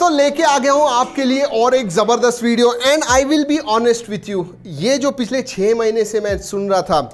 दोस्तों लेके आ गया हूं आपके लिए और एक जबरदस्त video and I will be honest with you. ये जो पिछले 6 महीने से मैं सुन रहा था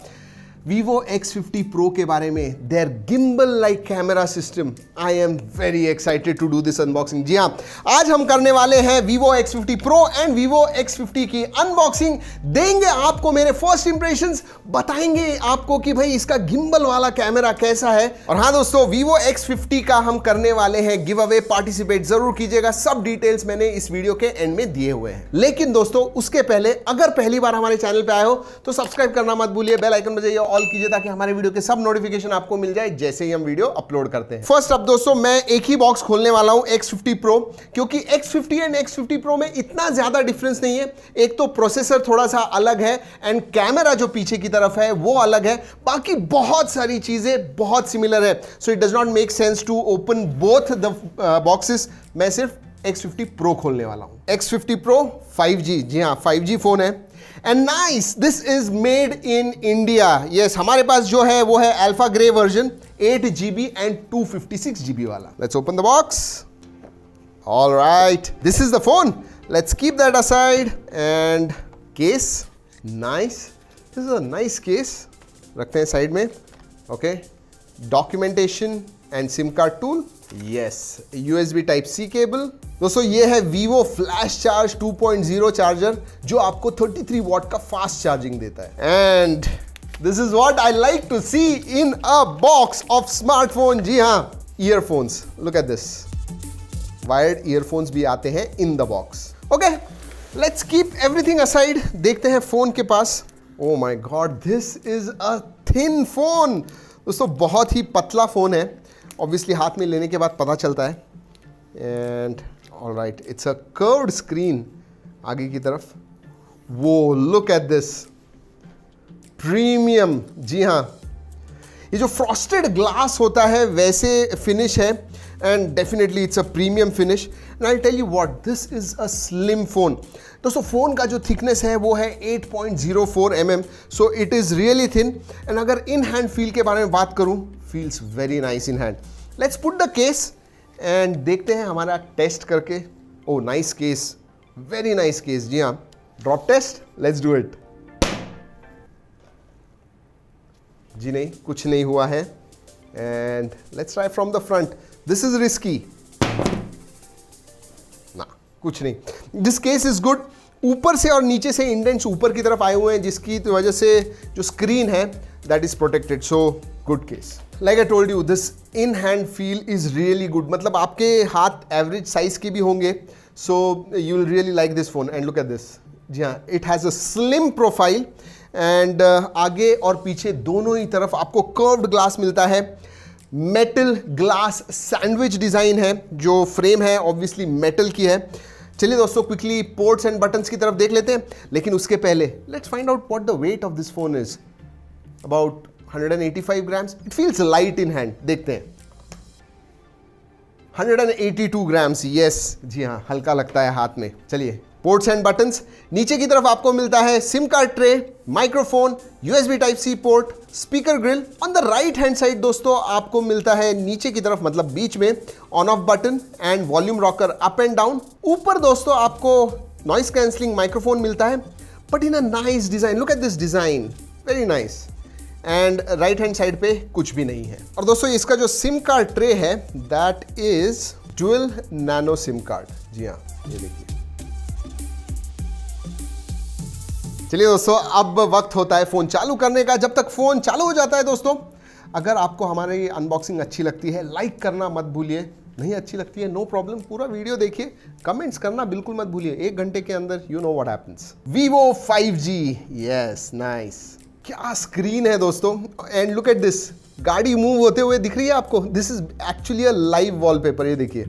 Vivo X50 Pro के बारे में, their gimbal like camera system, I am very excited to do this unboxing। जी हाँ, आज हम करने वाले हैं Vivo X50 Pro and Vivo X50 की अनबॉक्सिंग। देंगे आपको मेरे फर्स्ट इंप्रेशंस, बताएंगे आपको कि भाई इसका गिम्बल वाला कैमरा कैसा है। और हाँ दोस्तों, Vivo X50 का हम करने वाले हैं गिव अवे, पार्टिसिपेट जरूर कीजिएगा। सब डिटेल्स मैंने इस वीडियो के एंड में दिए हुए हैं। लेकिन दोस्तों उसके पहले अगर पहली बार हमारे चैनल पे आए हो तो सब्सक्राइब करना मत भूलिए, बेल आइकन बजाइए, ऑल कीजिए ताकि हमारे वीडियो के सब नोटिफिकेशन आपको मिल जाए जैसे ही हम वीडियो अपलोड करते हैं। फर्स्ट अब दोस्तों मैं एक ही बॉक्स खोलने वाला हूं X50 Pro, क्योंकि X50 एंड X50 Pro में इतना ज्यादा डिफरेंस नहीं है। एक तो प्रोसेसर थोड़ा सा अलग है एंड कैमरा जो पीछे की तरफ है वो अलग है, बाकी बहुत सारी चीजें बहुत सिमिलर है। So it does not make sense to open both the boxes. मैं सिर्फ X50 Pro खोलने वाला हूं। X50 Pro 5G, जी हाँ 5G फोन है। And nice, this is made in India. Yes, हमारे पास जो है वो है alpha grey version 8GB and 256GB वाला। Let's open the box. Alright, this is the phone. Let's keep that aside and case, nice, this is a nice case. रखते हैं side में। Okay, documentation and SIM card tool, yes, USB type C cable. दोस्तों ये है Vivo flash charge 2.0 charger जो आपको 33 what का fast charging देता है। And this is what I like to see in a box of smartphone. जी हाँ, earphones, look at this, wired earphones भी आते हैं in the box. Okay, let's keep everything aside. देखते हैं फोन के पास। Oh my god, this is a thin phone. दोस्तों बहुत ही पतला फोन है, ऑब्वियसली हाथ में लेने के बाद पता चलता है। And alright, it's a curved screen आगे की तरफ। वो लुक एट दिस, प्रीमियम। जी हाँ, ये जो फ्रॉस्टेड ग्लास होता है वैसे फिनिश है and definitely it's a premium finish. And I tell you what, this is a slim phone. दोस्तों फोन का जो थिकनेस है वो है 8.04 mm, so it is really thin. And अगर इन हैंड फील के बारे में बात करूं, feels very nice in hand. Let's put the case and देखते हैं हमारा टेस्ट करके। Oh nice case, very nice case. जी हाँ, drop test, let's do it. जी नहीं, कुछ नहीं हुआ है। And let's try from the front. This is risky ना, कुछ नहीं। This case is good. ऊपर से और नीचे से इंडेंट्स ऊपर की तरफ आए हुए हैं जिसकी वजह से जो स्क्रीन है that is protected, so good case. Like I told you, this in hand feel is really good. मतलब आपके हाथ एवरेज साइज के भी होंगे, so you will really like this phone. And look at this, जी हाँ, it has a slim profile and आगे और पीछे दोनों ही तरफ आपको कर्व्ड ग्लास मिलता है। मेटल ग्लास सैंडविच डिज़ाइन है, जो फ्रेम है ऑब्वियसली मेटल की है। चलिए दोस्तों क्विकली पोर्ट्स एंड बटन्स की तरफ देख लेते हैं, लेकिन उसके पहले let's find out what the weight of this phone is. About 185 grams. It feels light in hand. देखते हैं, 182 ग्राम्स। यस, जी हाँ, हल्का लगता है हाथ में। चलिए, पोर्ट्स एंड बटन्स। नीचे की तरफ आपको मिलता है SIM card tray, microphone, USB type C port, speaker grill. On the right hand side दोस्तों आपको मिलता है नीचे की तरफ, मतलब बीच में, on off button and volume rocker up and down. ऊपर दोस्तों आपको नॉइस कैंसलिंग माइक्रोफोन मिलता है, but in a nice design. Look at this design, very nice. And right hand side पे कुछ भी नहीं है। और दोस्तों इसका जो सिम कार्ड ट्रे है that is dual nano sim card. जी हाँ, ये देखिए। चलिए दोस्तों, अब वक्त होता है फोन चालू करने का। जब तक फोन चालू हो जाता है दोस्तों, अगर आपको हमारी अनबॉक्सिंग अच्छी लगती है लाइक करना मत भूलिए। नहीं अच्छी लगती है नो प्रॉब्लम, पूरा वीडियो देखिए, कमेंट्स करना बिल्कुल मत भूलिए। 1 घंटे के अंदर you know what happens. Vivo 5G, yes, nice. क्या स्क्रीन है दोस्तों। एंड लुक एट दिस, गाड़ी मूव होते हुए दिख रही है आपको। This is actually a live wallpaper, ये देखिए।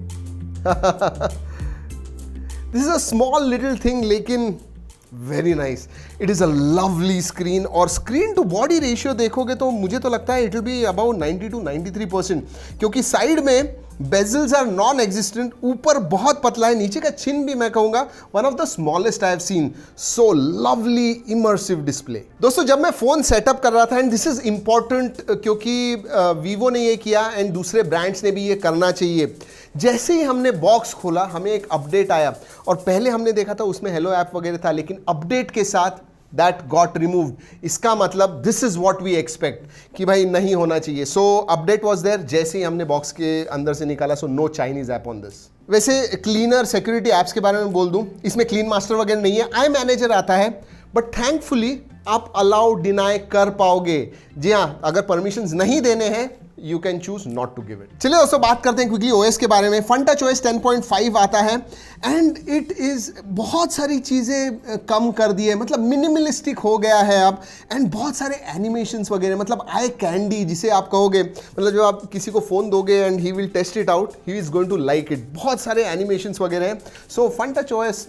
This is a small little thing लेकिन very nice. It is a lovely screen. और स्क्रीन टू बॉडी रेशियो देखोगे तो मुझे तो लगता है it will be about 90 to 93%, क्योंकि साइड में बेजल्स आर नॉन एग्जिस्टेंट, ऊपर बहुत पतला है, नीचे का चिन भी मैं कहूंगा one of the smallest I have scene. So lovely immersive display. दोस्तों जब मैं फोन सेटअप कर रहा था, एंड दिस इज इंपॉर्टेंट क्योंकि वीवो ने ये किया एंड दूसरे ब्रांड्स ने भी ये करना चाहिए, जैसे ही हमने बॉक्स खोला हमें एक अपडेट आया और पहले हमने देखा था उसमें हेलो ऐप वगैरह था, लेकिन अपडेट के साथ दैट गॉट रिमूव्ड। इसका मतलब this is what we expect कि भाई नहीं होना चाहिए। सो अपडेट वॉज देयर जैसे ही हमने बॉक्स के अंदर से निकाला। So no Chinese app on this. वैसे क्लीनर सिक्योरिटी ऐप्स के बारे में बोल दूं, इसमें क्लीन मास्टर वगैरह नहीं है, आई मैनेजर आता है, बट थैंकफुली आप अलाउ डिनाई कर पाओगे। जी हाँ, अगर परमिशंस नहीं देने हैं you can choose not to give it. चलिए दोस्तों बात करते हैं क्विकली ओएस के बारे में। फन टच ओएस 10.5 आता है एंड इट इज बहुत सारी चीजें कम कर दी है, मतलब मिनिमलिस्टिक हो गया है अब, एंड बहुत सारे एनिमेशंस वगैरह, मतलब आई कैंडी जिसे आप कहोगे, मतलब जब आप किसी को फोन दोगे and he will test it out, he is going to like it. बहुत सारे एनिमेशंस वगैरह हैं। So fun touch OS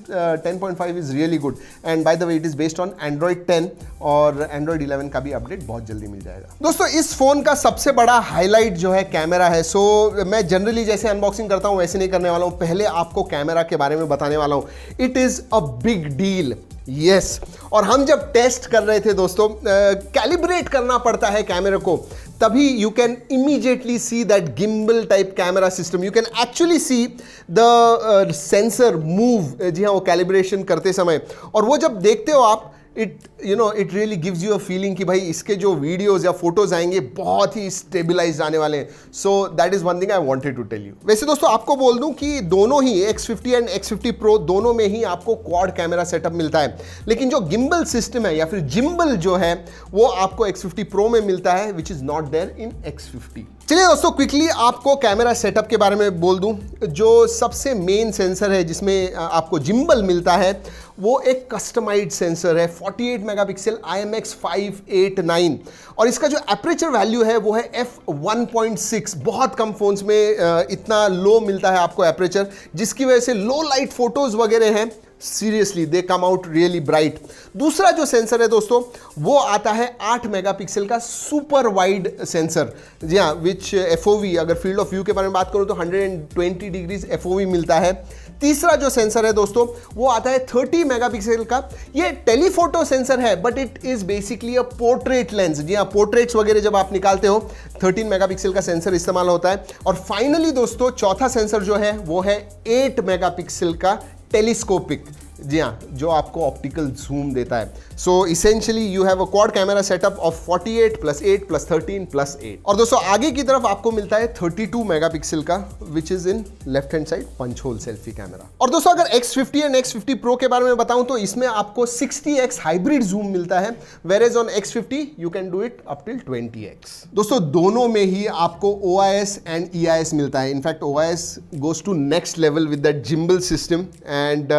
10.5 is really good and by the way it is based on Android 10 और एंड्रॉइड 11 का भी update बहुत जल्दी मिल जाएगा। दोस्तों इस फोन का सबसे बड़ा हाईलाइट जो है कैमरा है। सो मैं जनरली जैसे अनबॉक्सिंग करता हूं वैसे नहीं करने वाला हूं, पहले आपको कैमरा के बारे में बताने वाला हूं। It is a big deal, yes. और हम जब टेस्ट कर रहे थे दोस्तों, कैलिब्रेट करना पड़ता है कैमरे को, तभी you can immediately see that gimbal type camera system. You can actually see the sensor move, जी हाँ, वो कैलिब्रेशन करते समय। और वो जब देखते हो आप, it really gives you a feeling कि भाई इसके जो वीडियोस या फोटोज आएंगे बहुत ही स्टेबलाइज आने वाले हैं। So that is one thing I wanted to tell you. वैसे दोस्तों आपको बोल दूं कि दोनों ही X50 एंड X50 Pro दोनों में ही आपको क्वाड कैमरा सेटअप मिलता है, लेकिन जो गिम्बल सिस्टम है या फिर जिम्बल जो है वो आपको X50 Pro में मिलता है, which is not there in X50। चलिए दोस्तों क्विकली आपको कैमरा सेटअप के बारे में बोल दूं। जो सबसे मेन सेंसर है जिसमें आपको जिम्बल मिलता है वो एक कस्टमाइज्ड सेंसर है, 48 मेगापिक्सल IMX589, और इसका जो एपरेचर वैल्यू है वो है f1.6। बहुत कम फोन्स में इतना लो मिलता है आपको एपरेचर, जिसकी वजह से लो लाइट फोटोज वगैरह हैं, seriously they come out really bright. दूसरा जो सेंसर है दोस्तों वो आता है 8 मेगापिक्सल का सुपर वाइड सेंसर, जी हाँ, विच FOV, अगर फील्ड ऑफ व्यू के बारे में बात करूं तो 120 डिग्रीज FOV मिलता है। तीसरा जो सेंसर है दोस्तों वो आता है 30 मेगापिक्सल का। ये टेलीफोटो सेंसर है but it is basically a portrait lens. जी हाँ, पोर्ट्रेट्स वगैरह जब आप निकालते हो 13 मेगापिक्सल का सेंसर इस्तेमाल होता है। और फाइनली दोस्तों चौथा सेंसर जो है वो है 8 मेगापिक्सल का टेलीस्कोपिक, जी हाँ, जो आपको ऑप्टिकल जूम देता है। So essentially you have a quad camera setup of 48 + 8 + 13 + 8। और दोस्तों आगे की तरफ आपको मिलता है 32 मेगापिक्सल का, which is in left hand side punch hole selfie camera. और दोस्तों अगर X50 एंड X50 Pro के बारे में बताऊं तो इसमें आपको 60x हाइब्रिड जूम मिलता है, whereas on X50 you can do it up till 20x। दोस्तों दोनों में ही आपको OIS एंड EIS मिलता है। In fact OIS goes to next level with that gimbal system and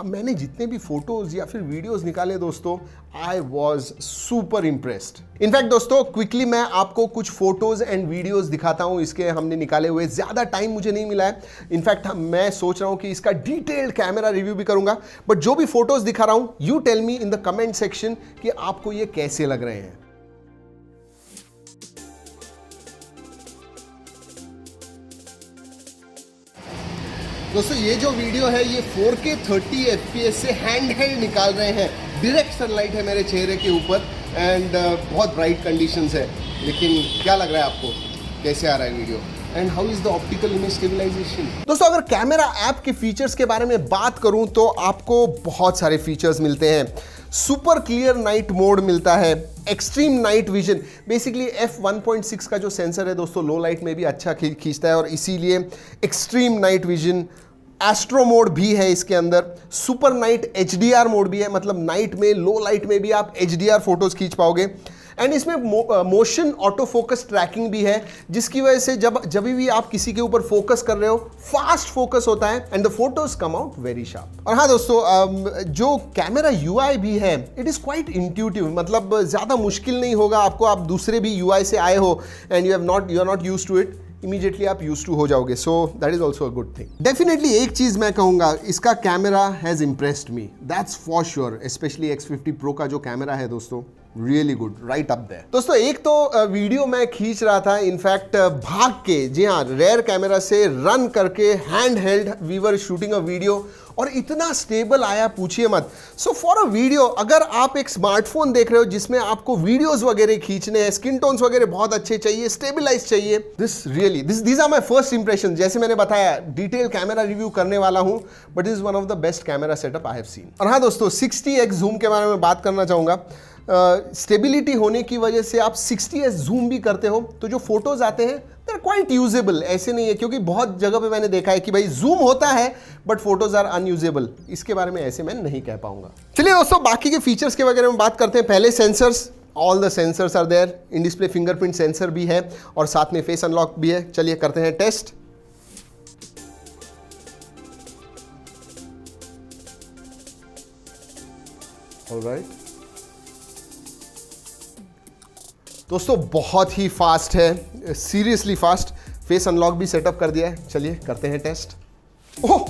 मैंने जितने भी फोटोज या फिर वीडियोस निकाले दोस्तों, I was super impressed. In fact दोस्तों क्विकली मैं आपको कुछ फोटोज एंड वीडियोस दिखाता हूं इसके हमने निकाले हुए। ज़्यादा टाइम मुझे नहीं मिला है, इनफैक्ट मैं सोच रहा हूं कि इसका डिटेल्ड कैमरा रिव्यू भी करूंगा, बट जो भी फोटोज दिखा रहा हूं you tell me in the comment section कि आपको ये कैसे लग रहे हैं। दोस्तों ये जो वीडियो है ये 4K 30 FPS से हैंड हेल्ड निकाल रहे हैं। डायरेक्ट सनलाइट है मेरे चेहरे के ऊपर एंड बहुत ब्राइट कंडीशंस है, लेकिन क्या लग रहा है आपको, कैसे आ रहा है video and how is the optical image stabilization? दोस्तों अगर कैमरा ऐप के फीचर्स के बारे में बात करूं तो आपको बहुत सारे फीचर्स मिलते हैं। सुपर क्लियर नाइट मोड मिलता है, extreme night vision, basically f1.6 का जो सेंसर है दोस्तों लो लाइट में भी अच्छा खींचता है और इसीलिए extreme night vision. Astro mode भी है इसके अंदर, सुपर नाइट HDR मोड भी है, मतलब नाइट में लो लाइट में भी आप HDR फोटोज खींच पाओगे। एंड इसमें मोशन ऑटो फोकस ट्रैकिंग भी है, जिसकी वजह से जब भी आप किसी के ऊपर फोकस कर रहे हो फास्ट फोकस होता है and the photos come out very sharp. और हाँ दोस्तों जो कैमरा UI भी है इट इज क्वाइट इंट्यूटिव, मतलब ज़्यादा मुश्किल नहीं होगा आपको। आप दूसरे भी UI से आए हो and you are not used to it, immediately आप यूज टू हो जाओगे। So that is also a good thing. Definitely एक चीज मैं कहूंगा, इसका camera has impressed me, that's for sure. Specially X50 Pro का जो कैमरा है दोस्तों really good, right up there. दोस्तों एक तो वीडियो मैं खींच रहा था, इनफैक्ट भाग के, जी हाँ, रेयर कैमरा से रन करके hand held we were shooting a video, और इतना स्टेबल आया पूछिए मत। सो फॉर अ वीडियो, अगर आप एक स्मार्टफोन देख रहे हो जिसमें आपको वीडियोस वगैरह खींचने हैं, स्किन टोन्स वगैरह बहुत अच्छे चाहिए, स्टेबलाइज चाहिए, this are my first impression. जैसे मैंने बताया, डिटेल कैमरा रिव्यू करने वाला हूं, but is one of the best camera setup I have seen. और हाँ दोस्तों, 60x जूम के बारे में बात करना चाहूंगा। स्टेबिलिटी होने की वजह से आप 60s जूम भी करते हो तो जो फोटोज आते हैं दे आर क्वाइट यूजेबल। ऐसे नहीं है, क्योंकि बहुत जगह पे मैंने देखा है कि भाई जूम होता है बट फोटोज आर अनयूजेबल। इसके बारे में ऐसे मैं नहीं कह पाऊंगा। चलिए दोस्तों, बाकी के फीचर्स के वगैरह में बात करते हैं। पहले sensors, all the sensors are there, in display fingerprint sensor भी है और साथ में फेस अनलॉक भी है। चलिए करते हैं टेस्ट। ऑलराइट दोस्तों, बहुत ही फास्ट है, सीरियसली फास्ट। फेस अनलॉक भी सेटअप कर दिया है। चलिए करते हैं टेस्ट। ओह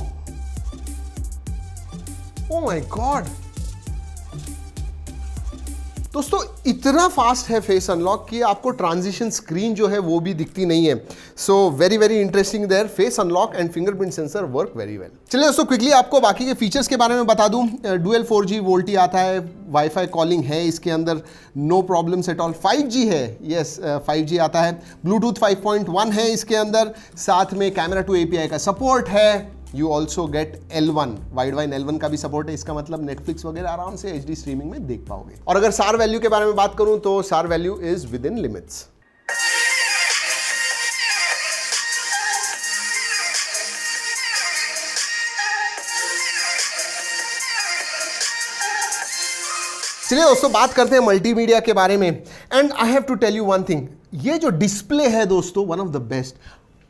माय गॉड दोस्तों, इतना फास्ट है फेस अनलॉक कि आपको ट्रांजिशन स्क्रीन जो है वो भी दिखती नहीं है। So very very interesting there. Face unlock and fingerprint sensor work very well. चलिए दोस्तों, क्विकली आपको बाकी के फीचर्स के बारे में बता दूं। डुअल 4G वोल्टी आता है, वाईफाई कॉलिंग है इसके अंदर, no problems at all. 5G है, यस 5G आता है। ब्लूटूथ 5.1 है इसके अंदर, साथ में कैमरा टू API का सपोर्ट है। You also get L1, Widevine L1 का भी सपोर्ट है। इसका मतलब नेटफ्लिक्स वगैरह आराम से HD स्ट्रीमिंग में देख पाओगे। और अगर सार वैल्यू के बारे में बात करूं तो SAR value is within limits. चलिए दोस्तों, बात करते हैं मल्टीमीडिया के बारे में। And I have to tell you one thing, ये जो डिस्प्ले है दोस्तों, one of the best.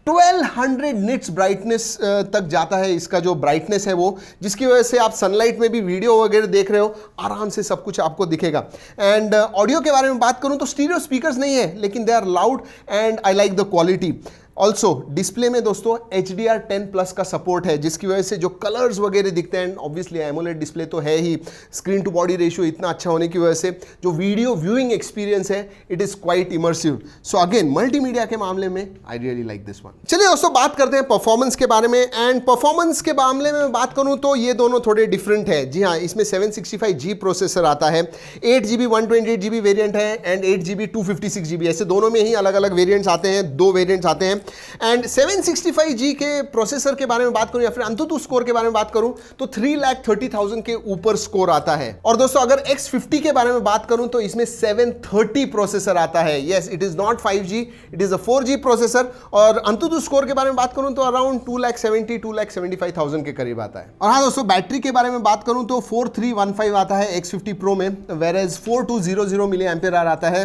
1200 nits brightness तक जाता है इसका जो ब्राइटनेस है वो, जिसकी वजह से आप सनलाइट में भी वीडियो वगैरह देख रहे हो, आराम से सब कुछ आपको दिखेगा। एंड ऑडियो के बारे में बात करूं तो स्टीरियो स्पीकर्स नहीं है, लेकिन they are loud and I like the quality. Also display में दोस्तों HDR10+ का सपोर्ट है, जिसकी वजह से जो कलर्स वगैरह दिखते हैं, ऑब्वियसली एमोलेड डिस्प्ले तो है ही, स्क्रीन टू बॉडी रेशियो इतना अच्छा होने की वजह से जो वीडियो व्यूइंग एक्सपीरियंस है, it is quite immersive. So again, multimedia के मामले में आई रियली लाइक दिस वन। चलिए दोस्तों, बात करते हैं परफॉर्मेंस के बारे में। एंड परफॉर्मेंस के मामले में बात करूं तो ये दोनों थोड़े डिफरेंट है। जी हाँ, इसमें 765G प्रोसेसर आता है, 8GB 128GB वेरियंट है एंड 8GB 256GB, ऐसे दोनों में ही अलग अलग वेरियंट्स आते हैं, 2 वेरियंट्स आते हैं। एंड 765G के प्रोसेसर के बारे में बात करूं या फिर अंतुतु स्कोर के बारे में बात करूं तो 3,30,000 के ऊपर स्कोर आता है। और दोस्तों, अगर X50 के बारे में बात करूं तो इसमें 730 प्रोसेसर आता है। Yes, it is not 5G, it is a 4G processor. और अंतुतु स्कोर के बारे में बात करूं तो अराउंड 2,75,000 के करीब आता है। और हाँ दोस्तों, बैटरी के बारे में बात करूं तो 4315 आता है X50 प्रो में, वेरेज 4200 मिली एम्पियर आवर आता है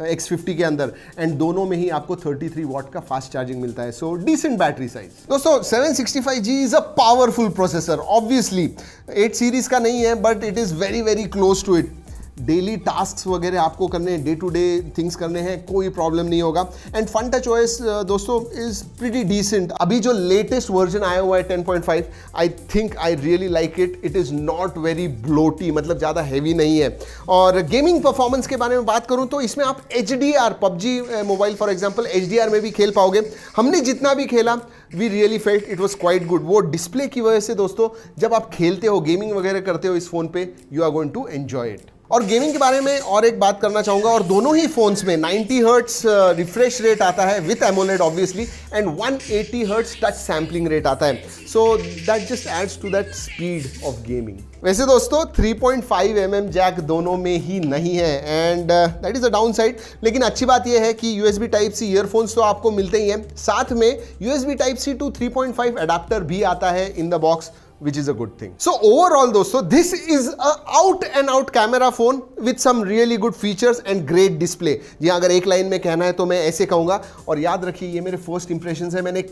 X50 के अंदर। एंड दोनों में ही आपको 33 वॉट का फास्ट चार्जिंग मिलता है। So decent battery size. दोस्तों 765G is a powerful processor, obviously 8 series का नहीं है, but it is very very close to it. Daily tasks वगैरह आपको करने हैं, डे टू डे थिंग्स करने हैं, कोई प्रॉब्लम नहीं होगा। एंड फन टच OS दोस्तों इज प्रीटी डिसेंट। अभी जो लेटेस्ट वर्जन आया हुआ है 10.5, I think I really like it. It is not very bloaty, मतलब ज़्यादा हैवी नहीं है। और गेमिंग परफॉर्मेंस के बारे में बात करूँ तो इसमें आप HDR, PUBG mobile for example HDR में भी खेल पाओगे। हमने जितना भी खेला, we really felt it was quite good. वो डिस्प्ले की वजह से दोस्तों, जब आप खेलते हो, गेमिंग वगैरह करते हो इस फोन पे, you are going to enjoy it. और गेमिंग के बारे में और एक बात करना चाहूंगा, और दोनों ही फोन्स में 90 हर्ट्स रिफ्रेश रेट आता है with AMOLED obviously, and 180 hertz touch sampling rate आता है। So that just adds to that speed of gaming. वैसे दोस्तों 3.5mm जैक दोनों में ही नहीं है, and that is a downside. लेकिन अच्छी बात यह है कि USB Type-C ईयरफोन्स तो आपको मिलते ही हैं, साथ में USB Type-C to 3.5 अडाप्टर भी आता है इन the box, which is a good thing. So overall दोस्तों, this is a out and out camera phone with some really good features and great display. जी अगर एक लाइन में कहना है तो मैं ऐसे कहूँगा। और याद रखिए, ये मेरे फर्स्ट इंप्रेशन है, मैंने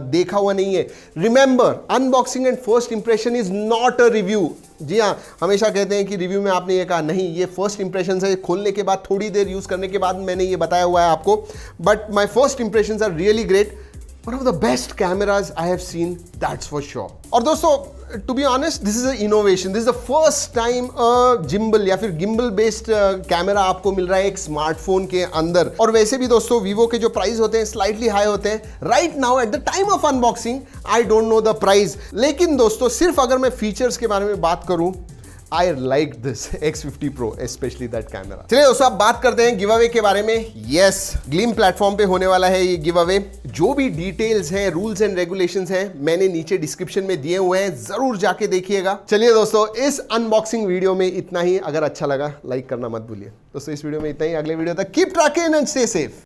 देखा हुआ नहीं है। Remember, unboxing and first impression is not a review. जी हाँ, हमेशा कहते हैं कि रिव्यू में आपने ये कहा, नहीं, ये फर्स्ट इंप्रेशन है। खोलने के बाद थोड़ी देर यूज़ करने के बाद मैंने ये बताया हुआ है आपको, but my first impression are really great. One of the best cameras I have seen, that's for sure. और दोस्तों to be honest this is a innovation, this is the first time gimbal या फिर gimbal based camera आपको मिल रहा है एक smartphone के अंदर। और वैसे भी दोस्तों वीवो के जो प्राइस होते हैं स्लाइटली हाई होते हैं right now at the time of unboxing. I don't know the price, लेकिन दोस्तों सिर्फ अगर मैं फीचर्स के बारे में बात करूं, I like this X50 Pro, especially that camera। चलिए दोस्तों अब बात करते हैं गिव अवे के बारे में। यस, ग्लिम प्लेटफॉर्म पे होने वाला है ये गिव अवे। जो भी डिटेल्स हैं, रूल्स एंड रेगुलेशंस हैं, मैंने नीचे डिस्क्रिप्शन में दिए हुए हैं, जरूर जाके देखिएगा। चलिए दोस्तों इस अनबॉक्सिंग वीडियो में इतना ही। अगर अच्छा लगा लाइक करना मत भूलिए। दोस्तों इस वीडियो में इतना ही, अगले वीडियो तक keep trekking and stay safe.